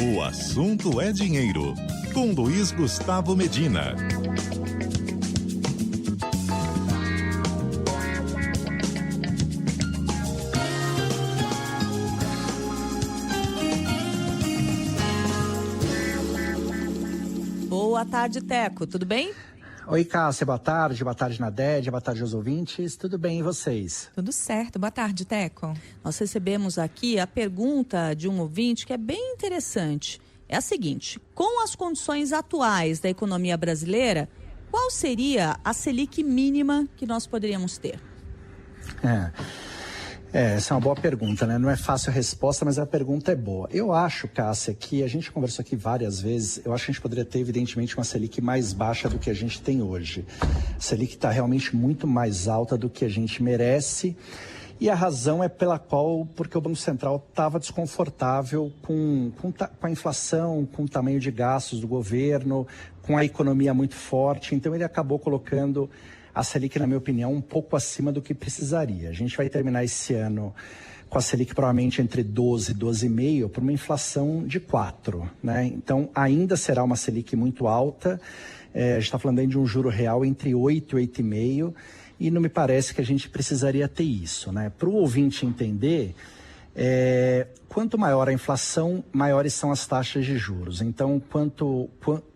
O assunto é dinheiro, com Luiz Gustavo Medina. Boa tarde, Teco. Tudo bem? Oi, Cássia. Boa tarde Nadédia, boa tarde aos ouvintes. Tudo bem, e vocês? Tudo certo. Boa tarde, Teco. Nós recebemos aqui a pergunta de um ouvinte que é bem interessante. É a seguinte: com as condições atuais da economia brasileira, qual seria a Selic mínima que nós poderíamos ter? Essa é uma boa pergunta, né? Não é fácil a resposta, mas a pergunta é boa. Eu acho, Cássia, que a gente conversou aqui várias vezes, eu acho que a gente poderia ter, evidentemente, uma Selic mais baixa do que a gente tem hoje. A Selic está realmente muito mais alta do que a gente merece, e a razão é porque o Banco Central estava desconfortável com a inflação, com o tamanho de gastos do governo, com a economia muito forte, então ele acabou colocando a Selic, na minha opinião, um pouco acima do que precisaria. A gente vai terminar esse ano com a Selic provavelmente entre 12 e 12,5 por uma inflação de 4, né? Então, ainda será uma Selic muito alta. A gente está falando aí de um juro real entre 8 e 8,5 e não me parece que a gente precisaria ter isso, né? Para o ouvinte entender, quanto maior a inflação, maiores são as taxas de juros. Então,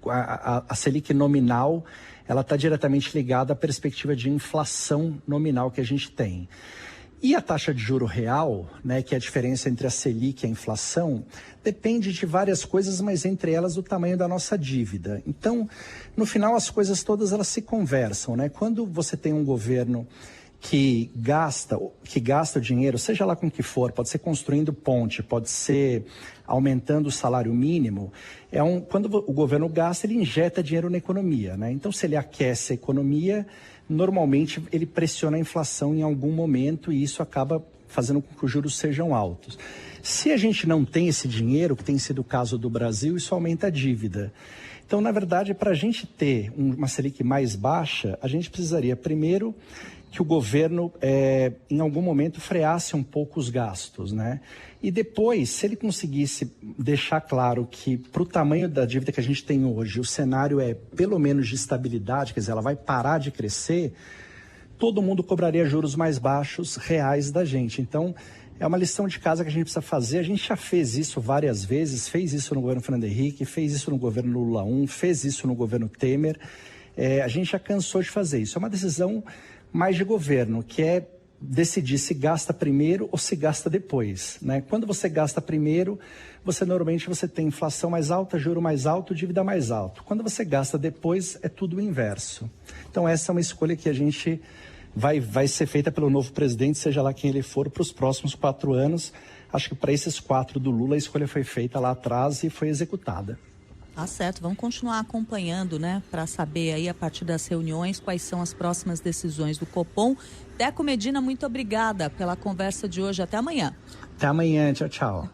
a Selic nominal, ela está diretamente ligada à perspectiva de inflação nominal que a gente tem. E a taxa de juro real, né, que é a diferença entre a Selic e a inflação, depende de várias coisas, mas entre elas o tamanho da nossa dívida. Então, no final, as coisas todas elas se conversam, né? Quando você tem um governo que gasta o dinheiro, seja lá com o que for, pode ser construindo ponte, pode ser aumentando o salário mínimo, quando o governo gasta, ele injeta dinheiro na economia, né? Então, se ele aquece a economia, normalmente ele pressiona a inflação em algum momento e isso acaba fazendo com que os juros sejam altos. Se a gente não tem esse dinheiro, que tem sido o caso do Brasil, isso aumenta a dívida. Então, na verdade, para a gente ter uma Selic mais baixa, a gente precisaria, primeiro, que o governo, em algum momento, freasse um pouco os gastos, né? E depois, se ele conseguisse deixar claro que, para o tamanho da dívida que a gente tem hoje, o cenário é pelo menos de estabilidade, quer dizer, ela vai parar de crescer, todo mundo cobraria juros mais baixos reais da gente. Então, é uma lição de casa que a gente precisa fazer. A gente já fez isso várias vezes, fez isso no governo Fernando Henrique, fez isso no governo Lula I, fez isso no governo Temer. A gente já cansou de fazer isso. É uma decisão mais de governo, que é decidir se gasta primeiro ou se gasta depois, né? Quando você gasta primeiro, normalmente tem inflação mais alta, juro mais alto, dívida mais alto. Quando você gasta depois, é tudo o inverso. Então essa é uma escolha que a gente vai ser feita pelo novo presidente, seja lá quem ele for, para os próximos 4 anos. Acho que para esses 4 do Lula, a escolha foi feita lá atrás e foi executada. Tá certo, vamos continuar acompanhando, né, para saber aí a partir das reuniões quais são as próximas decisões do Copom. Teco Medina, muito obrigada pela conversa de hoje. Até amanhã. Até amanhã, tchau, tchau.